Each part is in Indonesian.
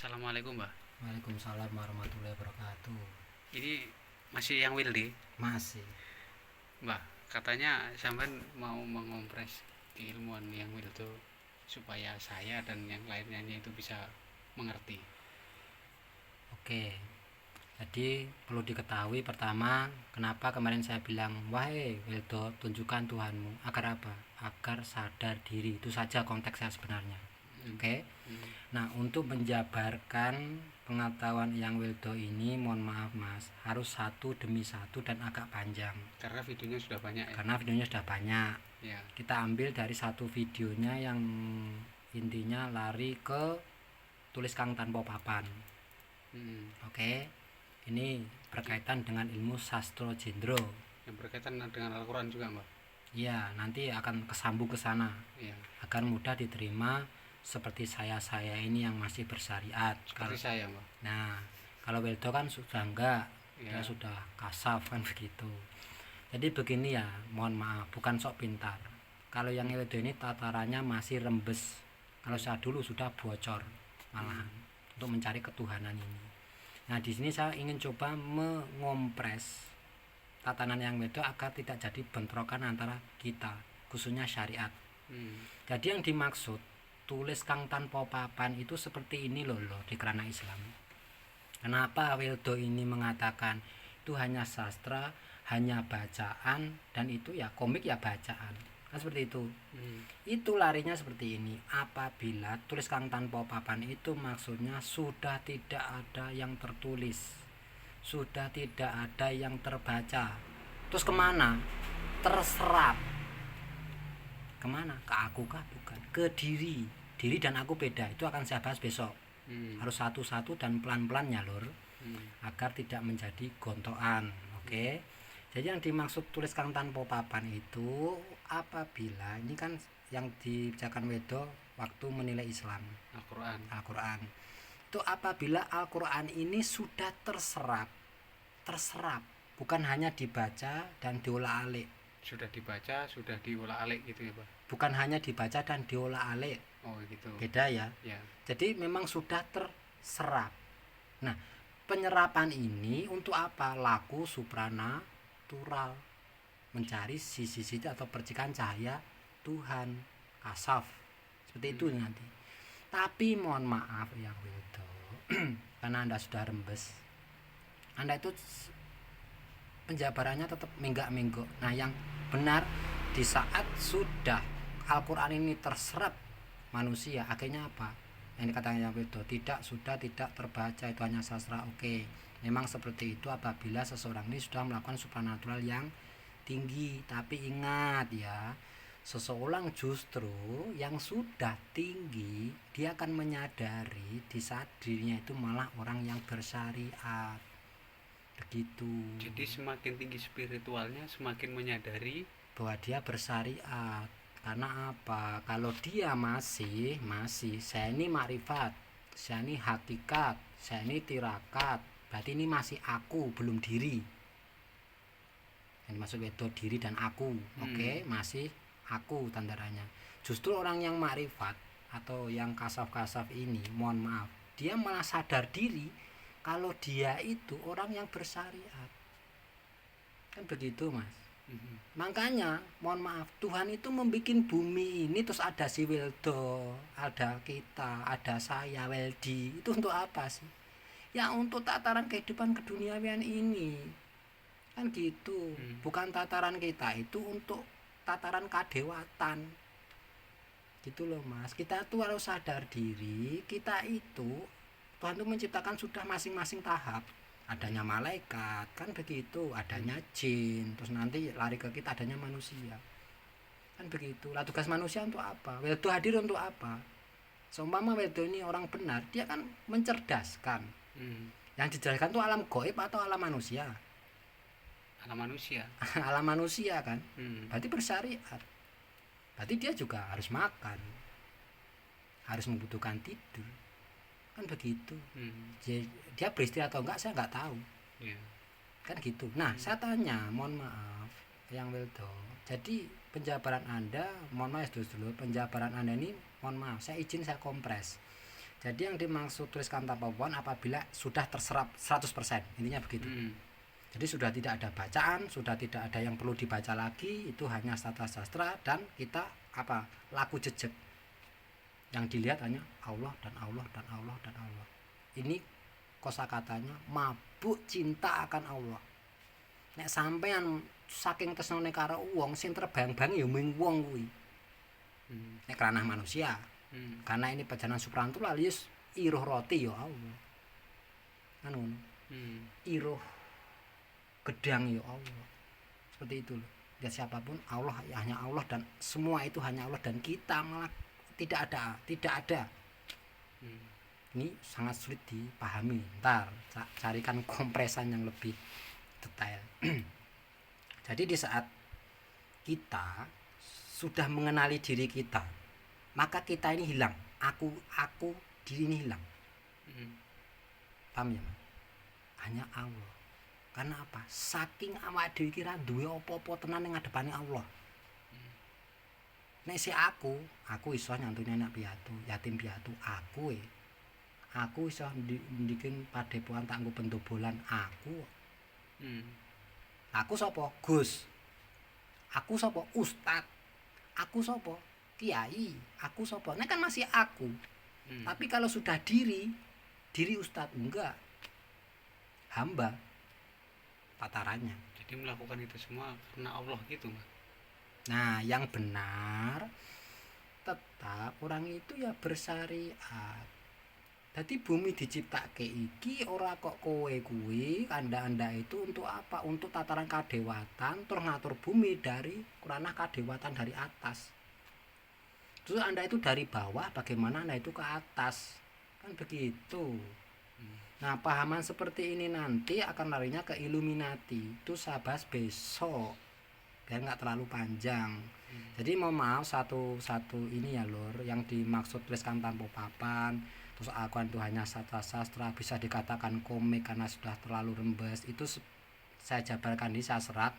Assalamualaikum Mbak. Waalaikumsalam warahmatullahi wabarakatuh. Ini masih yang Wildy Masih. Mbak. Katanya sampean mau mengompres keilmuan yang Wildo supaya saya dan yang lainnya itu bisa mengerti. Oke. Jadi perlu diketahui pertama, kenapa kemarin saya bilang, wahai Wildo, tunjukkan Tuhanmu. Agar apa? Agar sadar diri. Itu saja konteks saya sebenarnya. Oke. Nah, untuk menjabarkan pengetahuan yang Wildo ini, mohon maaf Mas, harus satu demi satu dan agak panjang. Karena videonya sudah banyak ya. Karena videonya sudah banyak. Ya. Kita ambil dari satu videonya yang intinya lari ke tulis kang tanpa papan. Oke. Ini berkaitan dengan ilmu sastro jendro. Yang berkaitan dengan Al-Quran juga Mbak. Iya, nanti akan kesambung ke sana. Iya. Agar mudah diterima seperti saya ini yang masih bersyariat. Seperti saya Mbak. Nah, kalau Wildo kan sudah enggak, Ya. dia sudah kasaf kan begitu. Jadi begini ya, mohon maaf, bukan sok pintar. Kalau yang Wildo ini tatarannya masih rembes. Kalau saya dulu sudah bocor malahan untuk mencari ketuhanan ini. Nah, di sini saya ingin coba mengompres tatanan yang Wildo agar tidak jadi bentrokan antara kita, khususnya syariat. Jadi yang dimaksud tulis kang tanpa papan itu seperti ini loh di kerana Islam. Kenapa Wildo ini mengatakan itu hanya sastra, hanya bacaan, dan itu ya komik ya bacaan, kan seperti itu. Itu larinya seperti ini. Apabila tulis kang tanpa papan itu maksudnya sudah tidak ada yang tertulis, sudah tidak ada yang terbaca, terus kemana? Terserap kemana? Ke aku kah? Bukan, ke diri dan aku beda. Itu akan saya bahas besok. Harus satu-satu dan pelan-pelan ya lur, agar tidak menjadi gontokan. Oke. Jadi yang dimaksud tulis kang tanpa papan itu apabila ini kan yang dibacakan Wedo waktu menilai Islam Al-Quran itu apabila Al-Quran ini sudah terserap, bukan hanya dibaca dan diolah-alik. Sudah dibaca, sudah diolah-alik gitu ya Pak. Bukan hanya dibaca dan diolah-alik. Oh gitu. Beda ya. Ya. Jadi memang sudah terserap. Nah, penyerapan ini untuk apa? Laku supranatural, mencari sisi-sisi atau percikan cahaya Tuhan, kasaf. Seperti itu nanti. Tapi mohon maaf yang Wildo, karena Anda sudah rembes, Anda itu penjabarannya tetap menggak-menggok. Nah, yang benar di saat sudah Al-Quran ini terserap manusia, akhirnya apa? Yang dikatakan yang Wildo, sudah tidak terbaca, itu hanya sastra. Oke, memang seperti itu apabila seseorang ini sudah melakukan supranatural yang tinggi. Tapi ingat ya, seseorang justru yang sudah tinggi dia akan menyadari di saat dirinya itu malah orang yang bersyariat. Begitu. Jadi semakin tinggi spiritualnya semakin menyadari bahwa dia bersyariat. Karena apa? Kalau dia masih saya ini makrifat, saya ini hakikat, saya ini tirakat, berarti ini masih aku, belum diri. Yang dimaksud itu diri dan aku. Oke, masih aku tandaranya. Justru orang yang makrifat atau yang kasaf-kasaf ini, mohon maaf, dia malah sadar diri kalau dia itu orang yang bersyariat. Kan begitu Mas. Makanya mohon maaf, Tuhan itu membuat bumi ini terus ada si Wildo, ada kita, ada saya Weldi. Itu untuk apa sih? Ya untuk tataran kehidupan keduniawian ini. Kan gitu. Bukan tataran kita itu untuk tataran kadewatan. Gitu loh Mas. Kita tuh harus sadar diri, kita itu Tuhan itu menciptakan sudah masing-masing tahap. Adanya malaikat, kan begitu, adanya jin, terus nanti lari ke kita adanya manusia. Kan begitu. Lah tugas manusia untuk apa? Wildo hadir untuk apa? Seumpama Wildo ini orang benar, dia kan mencerdaskan. Yang dijelaskan itu alam gaib atau alam manusia? alam manusia. Alam manusia kan. Berarti bersyariat. Berarti dia juga harus makan, harus membutuhkan tidur. Kan begitu. Dia beristirahat atau enggak saya enggak tahu. Kan gitu. Nah, saya tanya, mohon maaf yang Wildo, jadi penjabaran Anda, mohon maaf dulu, penjabaran Anda ini mohon maaf, saya izin saya kompres. Jadi yang dimaksud tuliskan tanpa beban apabila sudah terserap 100%, intinya begitu. Jadi sudah tidak ada bacaan, sudah tidak ada yang perlu dibaca lagi, itu hanya sastra dan kita laku jejak. Yang dilihat hanya Allah dan Allah dan Allah dan Allah. Ini kosakatanya mabuk cinta akan Allah. Nek sampean saking kesone karo wong sing terbang-bang ya mung wong kuwi. Nek ranah manusia. Karena ini perjalanan supranatural yes iruh roti ya Allah. Kan ngono. Iruh gedang ya Allah. Seperti itu loh. Ya siapapun Allah ya hanya Allah dan semua itu hanya Allah dan kita malah tidak ada. Ini sangat sulit dipahami. Ntar carikan kompresan yang lebih detail. Jadi di saat kita sudah mengenali diri kita, maka kita ini hilang. Aku diri ini hilang. Paham ya? Hanya Allah. Karena apa? Saking awak dhewe iki ra duwe apa-apa tenan ning ngadepane Allah. Nek si aku iso nyantuni anak piatu, yatim piatu, aku iso ndikin padepokan tak nggo pendobolan aku. Aku sapa? Gus. Aku sapa? Ustad. Aku sapa? Kiai. Aku sapa? Nek kan masih aku. Tapi kalau sudah diri ustad enggak. Hamba tatarannya. Jadi melakukan itu semua karena Allah gitu, Mas. Nah, yang benar tetap orang itu ya bersyariat. Jadi bumi diciptake iki ora kok kowe kuwi Anda itu untuk apa? Untuk tataran kadewatan terus ngatur bumi dari ranah kadewatan dari atas. Terus Anda itu dari bawah bagaimana Anda itu ke atas. Kan begitu. Nah, pahaman seperti ini nanti akan larinya ke Illuminati. Itu saya bahas besok. Biar nggak terlalu panjang. Jadi mohon maaf satu ini ya lur, yang dimaksud tuliskan tanpa papan. Terus Al-Quran itu hanya sastra bisa dikatakan komik karena sudah terlalu rembes. Itu saya jabarkan di serat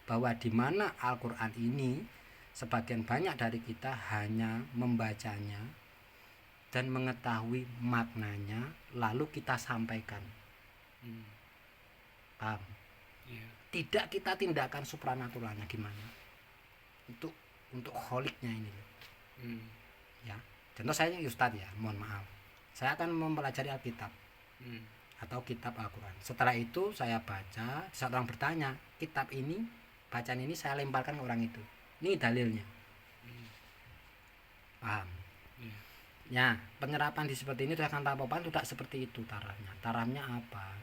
bahwa di mana Al-Quran ini sebagian banyak dari kita hanya membacanya dan mengetahui maknanya lalu kita sampaikan. Paham? Yeah. Tidak kita tindakan supranaturalnya gimana untuk holiknya ini. Ya, contoh saya Ustadz ya, mohon maaf. Saya akan mempelajari Alkitab atau kitab Al-Quran. Setelah itu saya baca, saat orang bertanya, kitab ini, bacaan ini saya lemparkan ke orang itu. Ini dalilnya. Paham? Ya, penyerapan di seperti ini akan tanpa tidak seperti itu tarafnya. Tarafnya apa?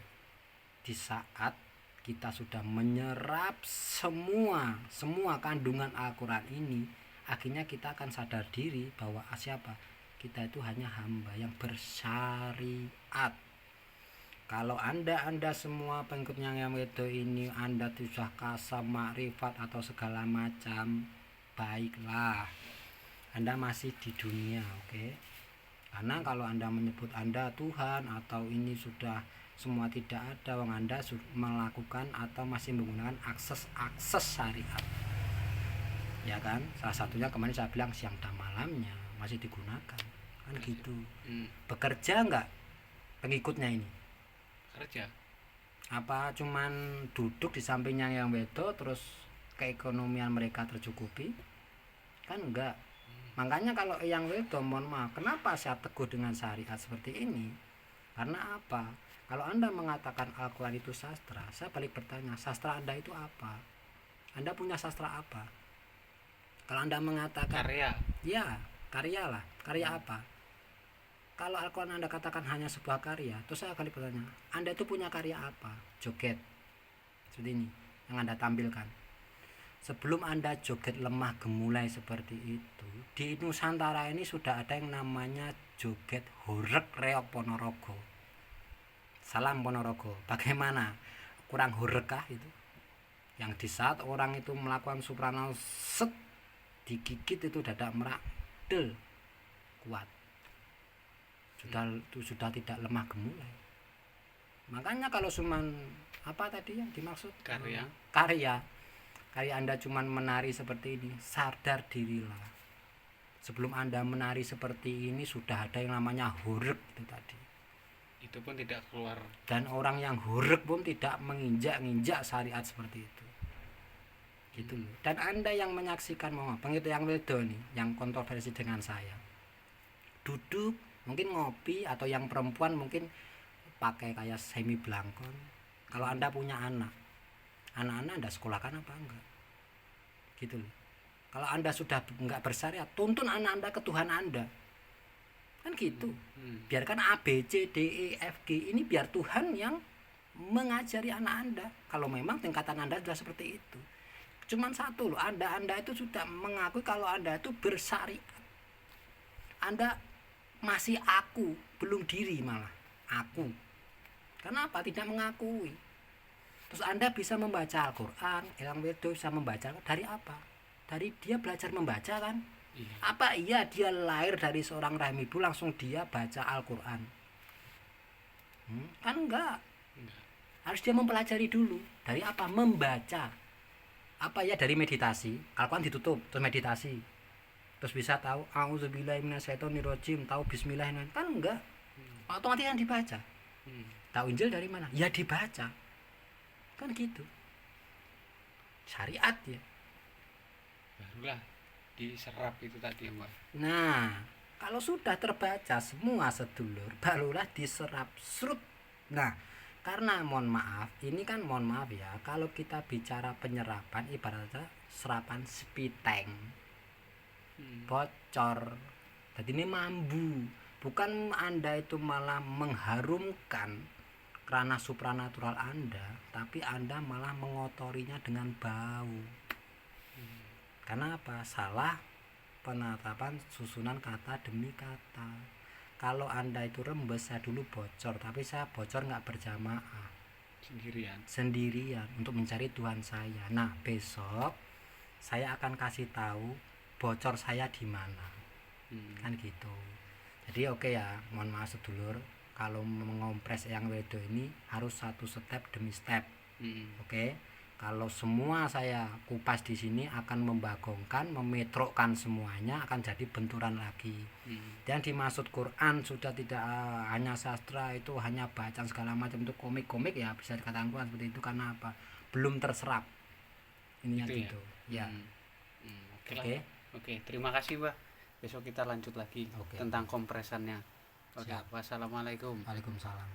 Di saat kita sudah menyerap semua kandungan Al-Quran ini, akhirnya kita akan sadar diri bahwa siapa? Kita itu hanya hamba yang bersyariat. Kalau anda semua pengikutnya yang itu ini Anda sudah kasam makrifat atau segala macam, baiklah, Anda masih di dunia, oke? Karena kalau Anda menyebut Anda Tuhan atau ini sudah semua tidak ada, wong Anda melakukan atau masih menggunakan akses syariat, ya kan? Salah satunya kemarin saya bilang siang dan malamnya masih digunakan, kan gitu. Bekerja enggak pengikutnya ini? Kerja. Apa cuman duduk di sampingnya yang wedo terus keekonomian mereka tercukupi? Kan enggak. Makanya kalau yang wedo, mohon maaf, kenapa saya teguh dengan syariat seperti ini? Karena apa? Kalau Anda mengatakan Al-Quran itu sastra, saya balik bertanya, sastra Anda itu apa? Anda punya sastra apa? Kalau Anda mengatakan karya, ya karya lah, karya apa? Kalau Al-Quran Anda katakan hanya sebuah karya, terus saya akan bertanya, Anda itu punya karya apa? Joget seperti ini yang Anda tampilkan. Sebelum Anda joget lemah gemulai seperti itu, di Nusantara ini sudah ada yang namanya joget horeg reok Ponorogo. Salam Ponorogo. Bagaimana? Kurang horeg kah itu? Yang di saat orang itu melakukan supranal set, digigit itu dadak merak del kuat. Sudah tidak lemah gemulai. Makanya kalau cuman apa tadi yang dimaksud? Karya Anda cuman menari seperti ini, sadar dirilah. Sebelum Anda menari seperti ini sudah ada yang namanya huruf itu tadi. Itu pun tidak keluar. Dan orang yang huruf pun tidak menginjak-injak syariat seperti itu. Gitu loh. Dan Anda yang menyaksikan itu yang wedo nih, yang kontroversi dengan saya. Duduk, mungkin ngopi, atau yang perempuan mungkin pakai kayak semi blangkon. Kalau Anda punya anak-anak Anda sekolahkan apa enggak? Gitu loh. Kalau Anda sudah enggak bersyariat, tuntun anak Anda ke Tuhan Anda. Kan gitu. Biarkan A, B, C, D, E, F, G ini biar Tuhan yang mengajari anak Anda. Kalau memang tingkatan Anda sudah seperti itu. Cuman satu loh, Anda itu sudah mengakui kalau Anda itu bersyariat. Anda masih aku, belum diri malah. Aku. Kenapa tidak mengakui? Terus Anda bisa membaca Al-Quran, Elang Wedo bisa membaca dari apa? Dari dia belajar membaca kan? Iya. Apa iya dia lahir dari seorang rahim ibu langsung dia baca Al-Quran? Kan enggak. Harus dia mempelajari dulu. Dari apa? Membaca. Apa ya? Dari meditasi. Al-Quran ditutup terus meditasi. Terus bisa tahu auzubillahi minasyaitonirrajim, tahu bismillah, kan enggak. Otomatis kan dibaca. Tahu Injil dari mana? Ya dibaca. Kan gitu. Syariat ya. Barulah diserap itu tadi, Mbak. Nah, kalau sudah terbaca semua sedulur, barulah diserap serut. Nah, karena mohon maaf ya, kalau kita bicara penyerapan ibaratnya serapan spiteng. Bocor. Jadi ini mambu. Bukan Anda itu malah mengharumkan kerana supranatural Anda, tapi Anda malah mengotorinya dengan bau. Karena apa? Salah penetapan susunan kata demi kata. Kalau Anda itu rembes, saya dulu bocor, tapi saya bocor nggak berjamaah, sendirian untuk mencari Tuhan saya. Nah, besok saya akan kasih tahu bocor saya di mana. Kan gitu. Jadi oke ya, mohon maaf sedulur, kalau mengompres yang wedo ini harus satu step demi step. Oke. Kalau semua saya kupas di sini akan membagongkan, memetrokkan semuanya, akan jadi benturan lagi. Dan dimaksud Quran sudah tidak hanya sastra, itu hanya bacaan segala macam, itu komik-komik ya bisa dikatakan Quran seperti itu. Karena apa? Belum terserap. Ininya gitu. Ya. Oke, terima kasih, Mbak. Besok kita lanjut lagi tentang kompresannya. Oke, wassalamualaikum. Waalaikumsalam.